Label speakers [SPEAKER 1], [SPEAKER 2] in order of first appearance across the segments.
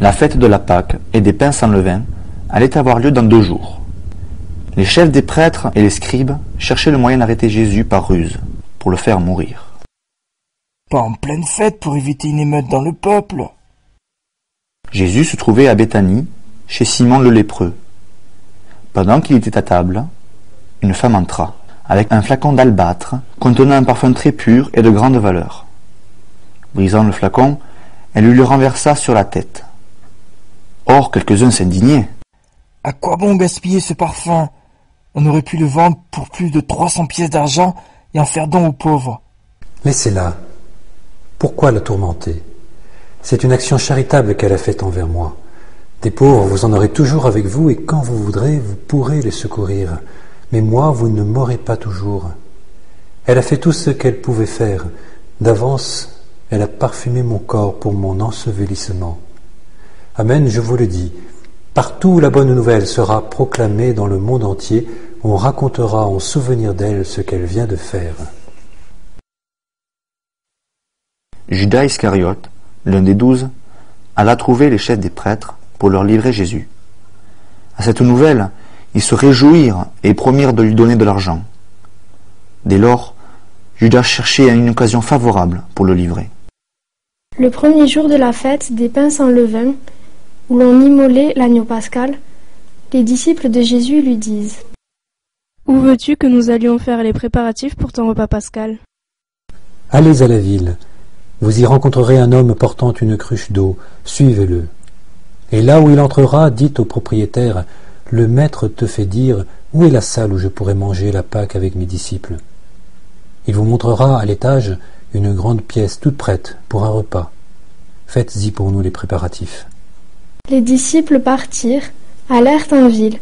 [SPEAKER 1] La fête de la Pâque et des pains sans levain allait avoir lieu dans 2 jours. Les chefs des prêtres et les scribes cherchaient le moyen d'arrêter Jésus par ruse, pour le faire mourir.
[SPEAKER 2] Pas en pleine fête pour éviter une émeute dans le peuple.
[SPEAKER 1] Jésus se trouvait à Béthanie, chez Simon le lépreux. Pendant qu'il était à table, une femme entra, avec un flacon d'albâtre contenant un parfum très pur et de grande valeur. Brisant le flacon, elle lui le renversa sur la tête. Or, quelques-uns s'indignaient.
[SPEAKER 2] « À quoi bon gaspiller ce parfum? On aurait pu le vendre pour plus de 300 pièces d'argent et en faire don aux pauvres. »
[SPEAKER 3] Laissez-la. Pourquoi la tourmenter? C'est une action charitable qu'elle a faite envers moi. Des pauvres, vous en aurez toujours avec vous, et quand vous voudrez, vous pourrez les secourir. Mais moi, vous ne m'aurez pas toujours. Elle a fait tout ce qu'elle pouvait faire. D'avance, elle a parfumé mon corps pour mon ensevelissement. Amen, je vous le dis. Partout où la bonne nouvelle sera proclamée dans le monde entier, on racontera en souvenir d'elle ce qu'elle vient de faire.
[SPEAKER 1] Judas Iscariote, l'un des 12, alla trouver les chefs des prêtres pour leur livrer Jésus. À cette nouvelle, ils se réjouirent et promirent de lui donner de l'argent. Dès lors, Judas cherchait une occasion favorable pour le livrer.
[SPEAKER 4] Le premier jour de la fête des pains sans levain, où l'on immolait l'agneau pascal, les disciples de Jésus lui disent: «
[SPEAKER 5] Où veux-tu que nous allions faire les préparatifs pour ton repas pascal ? »
[SPEAKER 3] Allez à la ville. Vous y rencontrerez un homme portant une cruche d'eau. Suivez-le. Et là où il entrera, dites au propriétaire: « Le maître te fait dire où est la salle où je pourrai manger la Pâque avec mes disciples. » Il vous montrera à l'étage une grande pièce toute prête pour un repas. Faites-y pour nous les préparatifs.
[SPEAKER 4] Les disciples partirent, allèrent en ville.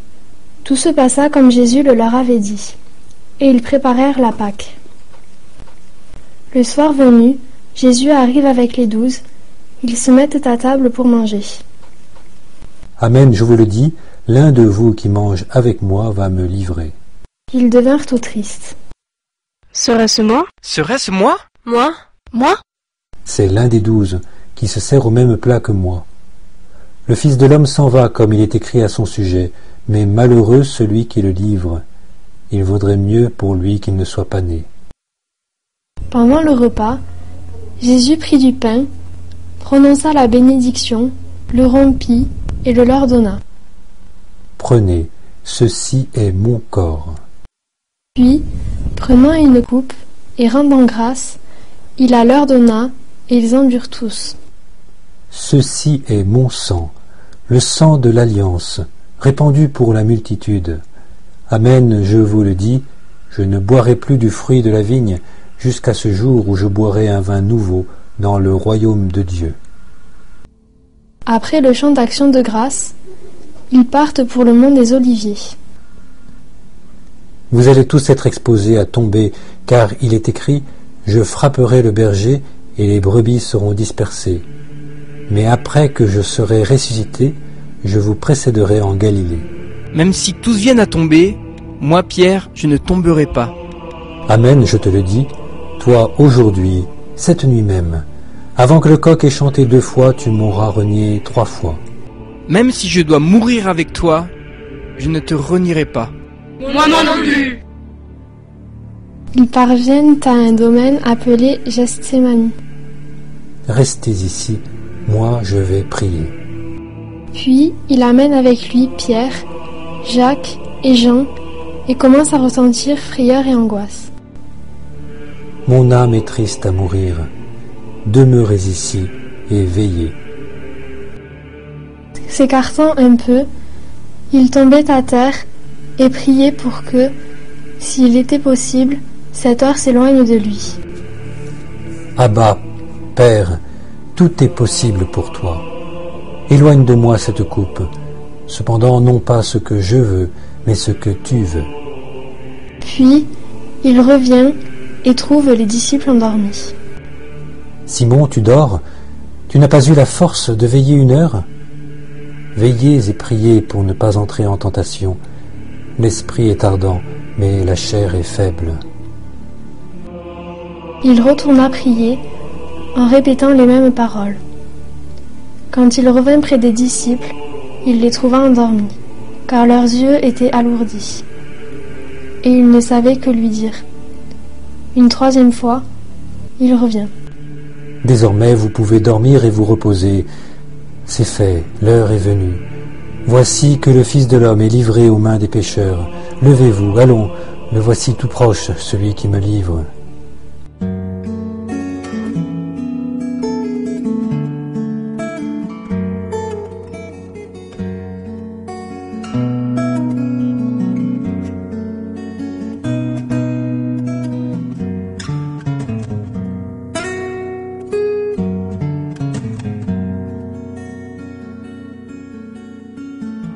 [SPEAKER 4] Tout se passa comme Jésus le leur avait dit, et ils préparèrent la Pâque. Le soir venu, Jésus arrive avec les 12. Ils se mettent à table pour manger.
[SPEAKER 3] Amen, je vous le dis, l'un de vous qui mange avec moi va me livrer.
[SPEAKER 4] Ils devinrent tout tristes.
[SPEAKER 5] Serait-ce moi ?
[SPEAKER 2] Serait-ce moi?
[SPEAKER 5] Moi ? Moi ?
[SPEAKER 3] C'est l'un des 12 qui se sert au même plat que moi. Le Fils de l'homme s'en va comme il est écrit à son sujet, mais malheureux celui qui le livre. Il vaudrait mieux pour lui qu'il ne soit pas né.
[SPEAKER 4] Pendant le repas, Jésus prit du pain, prononça la bénédiction, le rompit et le leur donna.
[SPEAKER 3] Prenez, ceci est mon corps.
[SPEAKER 4] Puis, prenant une coupe et rendant grâce, il la leur donna, et ils en burent tous.
[SPEAKER 3] Ceci est mon sang, le sang de l'alliance, répandu pour la multitude. Amen, je vous le dis, je ne boirai plus du fruit de la vigne jusqu'à ce jour où je boirai un vin nouveau dans le royaume de Dieu.
[SPEAKER 4] Après le chant d'action de grâce, ils partent pour le mont des Oliviers.
[SPEAKER 3] Vous allez tous être exposés à tomber, car il est écrit: je frapperai le berger et les brebis seront dispersées. Mais après que je serai ressuscité, je vous précéderai en Galilée.
[SPEAKER 2] Même si tous viennent à tomber, moi, Pierre, je ne tomberai pas.
[SPEAKER 3] Amen, je te le dis, toi aujourd'hui, cette nuit même, avant que le coq ait chanté 2 fois, tu m'auras renié 3 fois.
[SPEAKER 2] Même si je dois mourir avec toi, je ne te renierai pas.
[SPEAKER 5] Moi non plus.
[SPEAKER 4] Ils parviennent à un domaine appelé Gethsémani.
[SPEAKER 3] Restez ici, moi je vais prier.
[SPEAKER 4] Puis il amène avec lui Pierre, Jacques et Jean et commence à ressentir frayeur et angoisse.
[SPEAKER 3] Mon âme est triste à mourir. Demeurez ici et veillez.
[SPEAKER 4] S'écartant un peu, il tombait à terre et priait pour que, s'il était possible, cette heure s'éloigne de lui.
[SPEAKER 3] Abba, Père, tout est possible pour toi. Éloigne de moi cette coupe. Cependant, non pas ce que je veux, mais ce que tu veux.
[SPEAKER 4] Puis, il revient et trouve les disciples endormis.
[SPEAKER 3] Simon, tu dors? Tu n'as pas eu la force de veiller 1 heure? Veillez et priez pour ne pas entrer en tentation. L'esprit est ardent, mais la chair est faible. Il
[SPEAKER 4] retourna prier en répétant les mêmes paroles. Quand il revint près des disciples, il les trouva endormis, car leurs yeux étaient alourdis. Et ils ne savaient que lui dire. Une troisième fois, il revient.
[SPEAKER 3] Désormais vous pouvez dormir et vous reposer. C'est fait, l'heure est venue. Voici que le Fils de l'homme est livré aux mains des pécheurs. Levez-vous, allons, me voici tout proche, celui qui me livre.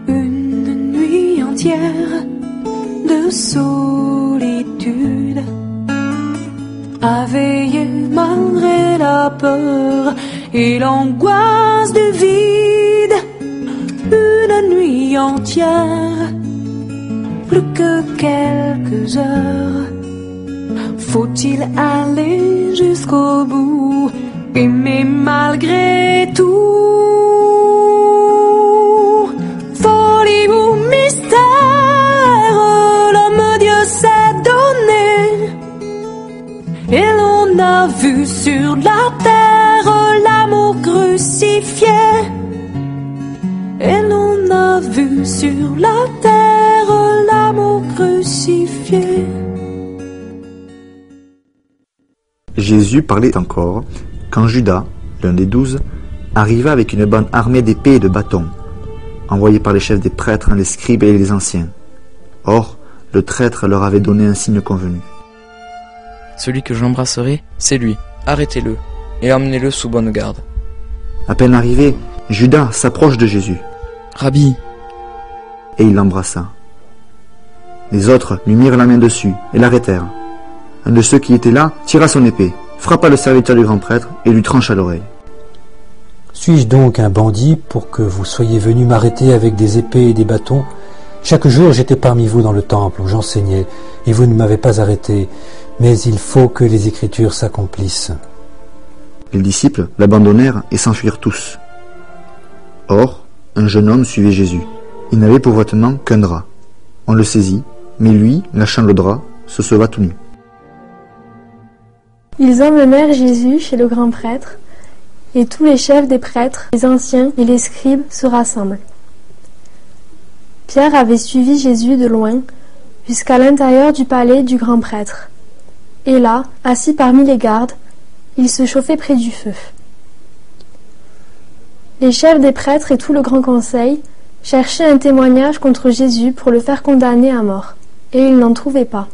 [SPEAKER 6] Une nuit entière de solitude, à veiller malgré la peur et l'angoisse du vide. Une nuit entière, plus que quelques heures. Faut-il aller jusqu'au bout, aimer malgré tout? Folie ou mystère, l'homme-dieu s'est donné, et l'on a vu sur la terre l'amour crucifié. Et l'on a vu sur la terre l'amour crucifié.
[SPEAKER 1] Jésus parlait encore quand Judas, l'un des 12, arriva avec une bande armée d'épées et de bâtons, envoyés par les chefs des prêtres, les scribes et les anciens. Or, le traître leur avait donné un signe convenu.
[SPEAKER 7] Celui que j'embrasserai, c'est lui. Arrêtez-le et emmenez-le sous bonne garde.
[SPEAKER 1] À peine arrivé, Judas s'approche de Jésus.
[SPEAKER 7] Rabbi,
[SPEAKER 1] Et il l'embrassa. Les autres lui mirent la main dessus et l'arrêtèrent. Un de ceux qui étaient là tira son épée, frappa le serviteur du grand prêtre et lui trancha l'oreille.
[SPEAKER 3] Suis-je donc un bandit pour que vous soyez venus m'arrêter avec des épées et des bâtons? Chaque jour j'étais parmi vous dans le temple où j'enseignais, et vous ne m'avez pas arrêté, mais il faut que les Écritures s'accomplissent.
[SPEAKER 1] Les disciples l'abandonnèrent et s'enfuirent tous. Or, un jeune homme suivait Jésus. Il n'avait pour vêtement qu'un drap. On le saisit, mais lui, lâchant le drap, se sauva tout nu.
[SPEAKER 4] Ils emmenèrent Jésus chez le grand prêtre, et tous les chefs des prêtres, les anciens et les scribes se rassemblent. Pierre avait suivi Jésus de loin jusqu'à l'intérieur du palais du grand prêtre. Et là, assis parmi les gardes, il se chauffait près du feu. Les chefs des prêtres et tout le grand conseil cherchaient un témoignage contre Jésus pour le faire condamner à mort, et ils n'en trouvaient pas.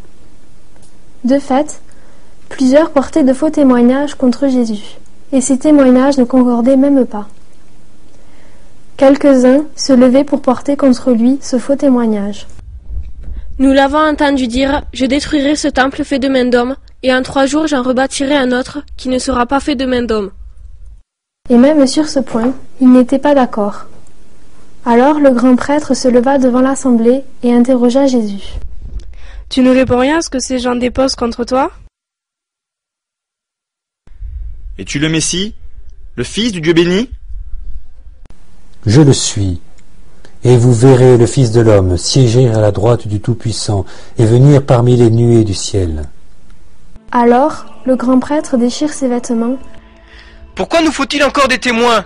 [SPEAKER 4] De fait, plusieurs portaient de faux témoignages contre Jésus, et ces témoignages ne concordaient même pas. Quelques-uns se levaient pour porter contre lui ce faux témoignage.
[SPEAKER 5] Nous l'avons entendu dire, je détruirai ce temple fait de main d'homme, et en 3 jours j'en rebâtirai un autre qui ne sera pas fait de main d'homme.
[SPEAKER 4] Et même sur ce point, ils n'étaient pas d'accord. Alors le grand prêtre se leva devant l'assemblée et interrogea Jésus.
[SPEAKER 5] Tu ne réponds rien à ce que ces gens déposent contre toi?
[SPEAKER 8] Es-tu le Messie, le Fils du Dieu béni?
[SPEAKER 3] Je le suis. Et vous verrez le Fils de l'homme siéger à la droite du Tout-Puissant et venir parmi les nuées du ciel.
[SPEAKER 4] Alors le grand prêtre déchire ses vêtements.
[SPEAKER 9] Pourquoi nous faut-il encore des témoins?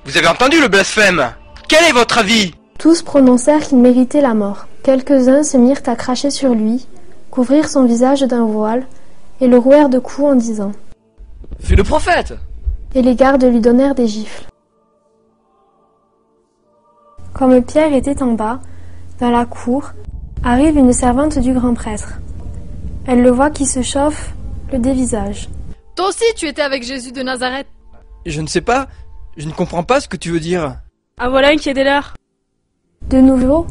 [SPEAKER 9] Vous avez entendu le blasphème? Quel est votre avis?
[SPEAKER 4] Tous prononcèrent qu'il méritait la mort. Quelques-uns se mirent à cracher sur lui, couvrirent son visage d'un voile, et le rouèrent de coups en disant «
[SPEAKER 9] Fais le prophète !»
[SPEAKER 4] Et les gardes lui donnèrent des gifles. Comme Pierre était en bas, dans la cour, arrive une servante du grand prêtre. Elle le voit qui se chauffe, le dévisage.
[SPEAKER 10] « Toi aussi tu étais avec Jésus de Nazareth !»
[SPEAKER 7] je ne sais pas, je ne comprends pas ce que tu veux dire.
[SPEAKER 5] Ah voilà un qui est des leurs.
[SPEAKER 4] De nouveau,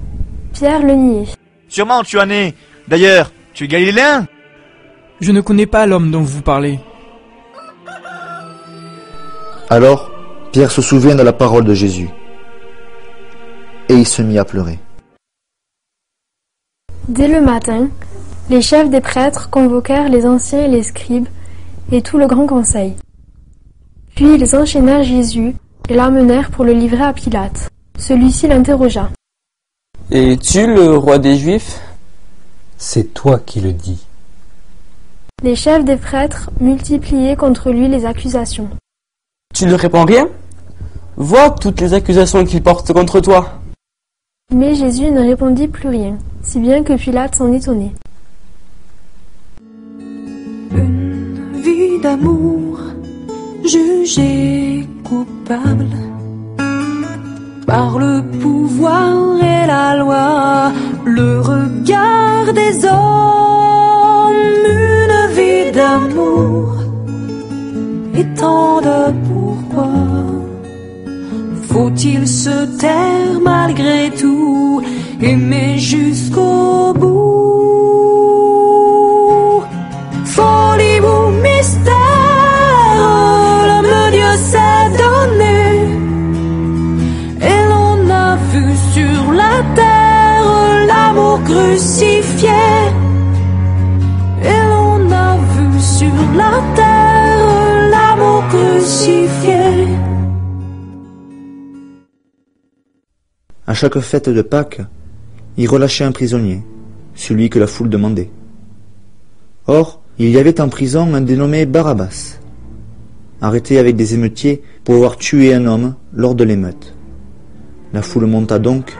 [SPEAKER 4] Pierre le niait.
[SPEAKER 8] Sûrement tu en es. D'ailleurs, tu es galiléen?
[SPEAKER 2] Je ne connais pas l'homme dont vous parlez.
[SPEAKER 1] Alors, Pierre se souvient de la parole de Jésus. Et il se mit à pleurer.
[SPEAKER 4] Dès le matin, les chefs des prêtres convoquèrent les anciens et les scribes et tout le grand conseil. Puis ils enchaînèrent Jésus et l'emmenèrent pour le livrer à Pilate. Celui-ci l'interrogea.
[SPEAKER 11] « Es-tu le roi des Juifs ?»
[SPEAKER 3] « C'est toi qui le dis. »
[SPEAKER 4] Les chefs des prêtres multipliaient contre lui les accusations.
[SPEAKER 11] « Tu ne réponds rien ? Vois toutes les accusations qu'ils portent contre toi. »
[SPEAKER 4] Mais Jésus ne répondit plus rien, si bien que Pilate s'en étonnait.
[SPEAKER 6] Une vie d'amour jugée coupable par le pouvoir et la loi, le regard des hommes, une vie d'amour et tant de pourquoi. Faut-il se taire malgré tout, aimer jusqu'au bout? Folie ou mystère, l'homme Dieu s'est donné, et l'on a vu sur la terre l'amour crucifié, et l'on a vu sur la terre l'amour crucifié.
[SPEAKER 1] À chaque fête de Pâques, il relâchait un prisonnier, celui que la foule demandait. Or, il y avait en prison un dénommé Barabbas, arrêté avec des émeutiers pour avoir tué un homme lors de l'émeute. La foule monta donc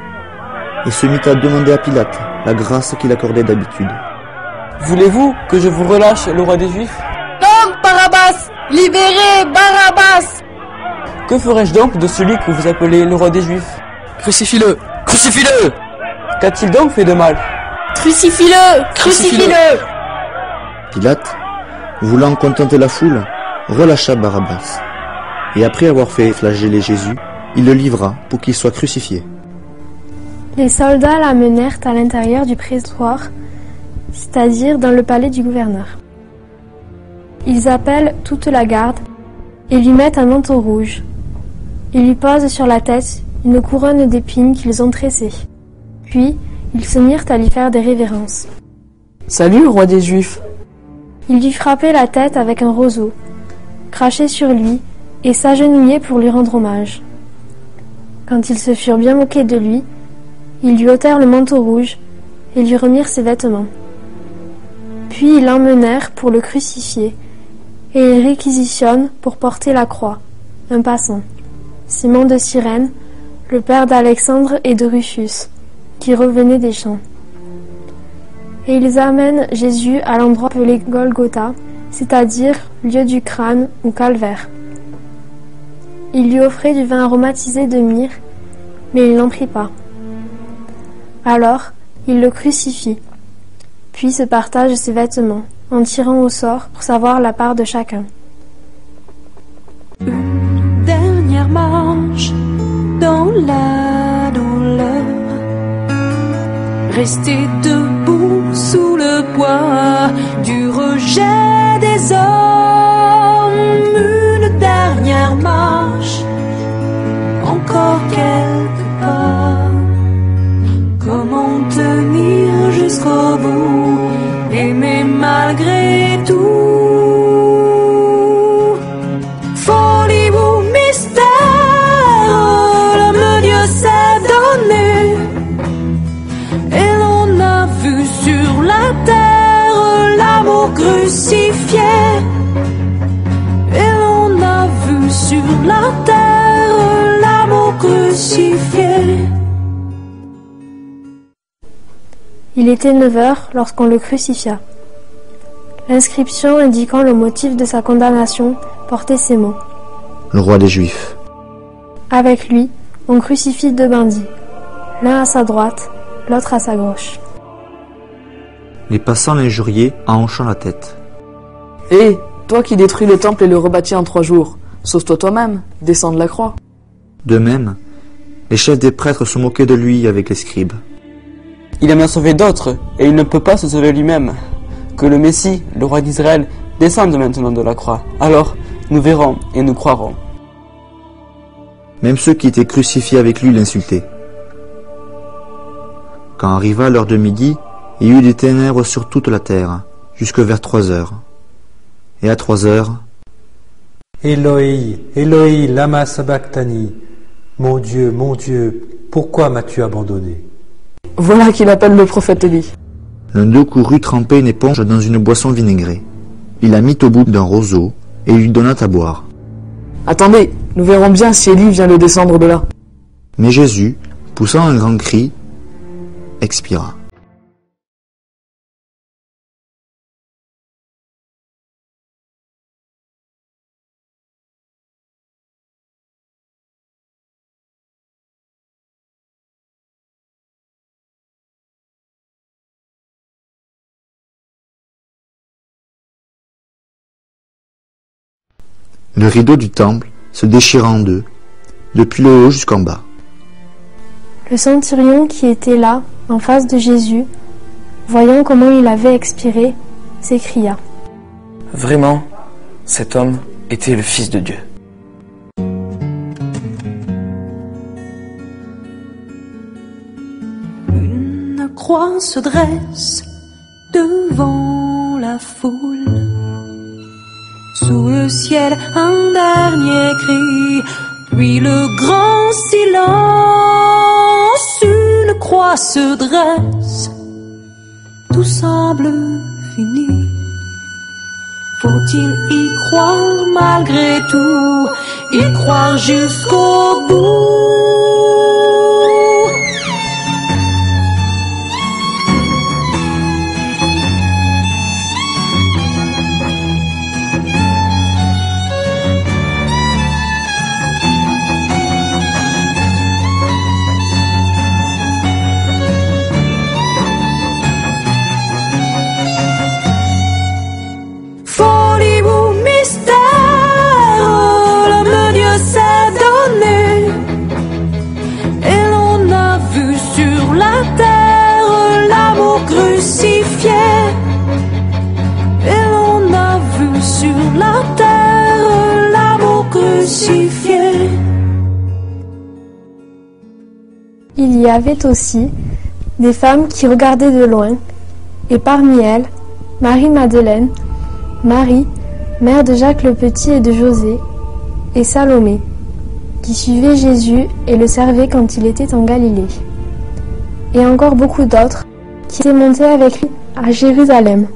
[SPEAKER 1] et se mit à demander à Pilate la grâce qu'il accordait d'habitude.
[SPEAKER 11] « Voulez-vous que je vous relâche le roi des Juifs ?»«
[SPEAKER 10] Non, Barabbas! Libérez Barabbas !»«
[SPEAKER 11] Que ferais-je donc de celui que vous appelez le roi des Juifs ?»«
[SPEAKER 7] Crucifie-le! Crucifie-le » ?»«
[SPEAKER 11] Qu'a-t-il donc fait de mal ?»«
[SPEAKER 10] Crucifie-le! Crucifie-le »
[SPEAKER 1] Pilate, voulant contenter la foule, relâcha Barabbas, et après avoir fait flageller Jésus, il le livra pour qu'il soit crucifié.
[SPEAKER 4] Les soldats l'amenèrent à l'intérieur du prétoire, c'est-à-dire dans le palais du gouverneur. Ils appellent toute la garde et lui mettent un manteau rouge. Ils lui posent sur la tête une couronne d'épines qu'ils ont tressée. Puis, ils se mirent à lui faire des révérences.
[SPEAKER 11] « Salut, roi des Juifs !»
[SPEAKER 4] Ils lui frappaient la tête avec un roseau, crachaient sur lui et s'agenouillaient pour lui rendre hommage. Quand ils se furent bien moqués de lui, ils lui ôtèrent le manteau rouge et lui remirent ses vêtements. Puis ils l'emmenèrent pour le crucifier et ils réquisitionnent pour porter la croix un passant, Simon de Cyrène, le père d'Alexandre et de Rufus, qui revenait des champs. Et ils amènent Jésus à l'endroit appelé Golgotha, c'est-à-dire lieu du crâne ou calvaire. Ils lui offraient du vin aromatisé de myrrhe, mais il n'en prit pas. Alors, ils le crucifient, puis se partagent ses vêtements, en tirant au sort pour savoir la part de chacun.
[SPEAKER 6] Une dernière marche dans la douleur, rester debout sous le poids du rejet des hommes. Une dernière marche, encore quelques pas. Comment tenir jusqu'au bout, aimer malgré tout? Folie ou mystère, l'homme Dieu s'est donné, et l'on a vu sur la terre l'amour crucifié, et l'on a vu sur la terre l'amour crucifié.
[SPEAKER 4] Il était 9h lorsqu'on le crucifia. L'inscription indiquant le motif de sa condamnation portait ces mots.
[SPEAKER 1] Le roi des Juifs.
[SPEAKER 4] Avec lui, on crucifie deux bandits, l'un à sa droite, l'autre à sa gauche.
[SPEAKER 1] Les passants l'injuriaient en hochant la tête.
[SPEAKER 11] « Hé, toi qui détruis le temple et le rebâtis en 3 jours, sauve-toi toi-même, descends de la croix. »
[SPEAKER 1] De même, les chefs des prêtres se moquaient de lui avec les scribes.
[SPEAKER 11] Il aime à sauver d'autres, et il ne peut pas se sauver lui-même. Que le Messie, le roi d'Israël, descende maintenant de la croix. Alors, nous verrons et nous croirons.
[SPEAKER 1] Même ceux qui étaient crucifiés avec lui l'insultaient. Quand arriva l'heure de midi, il y eut des ténèbres sur toute la terre, jusque vers 3 heures. Et à 3 heures,
[SPEAKER 3] Eloi, Eloi, lama sabachthani. Mon Dieu, pourquoi m'as-tu abandonné?
[SPEAKER 12] Voilà qu'il appelle le prophète Élie.
[SPEAKER 1] L'un d'eux courut tremper une éponge dans une boisson vinaigrée. Il la mit au bout d'un roseau et lui donna à boire.
[SPEAKER 12] Attendez, nous verrons bien si Élie vient de descendre de là.
[SPEAKER 1] Mais Jésus, poussant un grand cri, expira. Le rideau du temple se déchira en deux, depuis le haut jusqu'en bas.
[SPEAKER 4] Le centurion qui était là, en face de Jésus, voyant comment il avait expiré, s'écria:
[SPEAKER 7] Vraiment, cet homme était le Fils de Dieu.
[SPEAKER 6] Une croix se dresse devant la foule. Sous le ciel, un dernier cri, puis le grand silence. Une croix se dresse, tout semble fini. Faut-il y croire malgré tout, y croire jusqu'au bout?
[SPEAKER 4] Il y avait aussi des femmes qui regardaient de loin, et parmi elles, Marie-Madeleine, Marie, mère de Jacques le Petit et de José, et Salomé, qui suivait Jésus et le servait quand il était en Galilée, et encore beaucoup d'autres qui étaient montés avec lui à Jérusalem.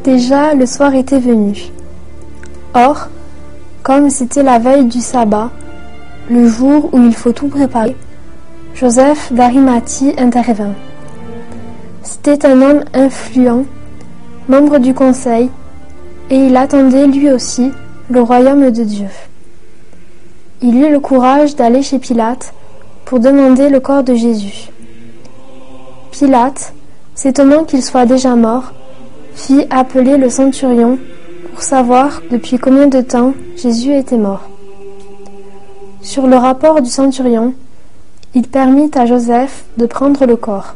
[SPEAKER 4] Déjà, le soir était venu. Or, comme c'était la veille du sabbat, le jour où il faut tout préparer, Joseph d'Arimathie intervint. C'était un homme influent, membre du conseil, et il attendait lui aussi le royaume de Dieu. Il eut le courage d'aller chez Pilate pour demander le corps de Jésus. Pilate, s'étonnant qu'il soit déjà mort, fit appeler le centurion pour savoir depuis combien de temps Jésus était mort. Sur le rapport du centurion, il permit à Joseph de prendre le corps.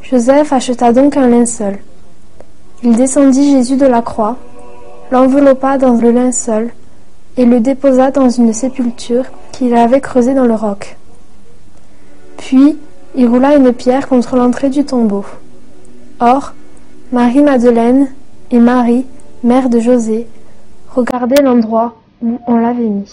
[SPEAKER 4] Joseph acheta donc un linceul. Il descendit Jésus de la croix, l'enveloppa dans le linceul et le déposa dans une sépulture qu'il avait creusée dans le roc. Puis, il roula une pierre contre l'entrée du tombeau. Or, Marie-Madeleine et Marie, mère de José, regardaient l'endroit où on l'avait mis.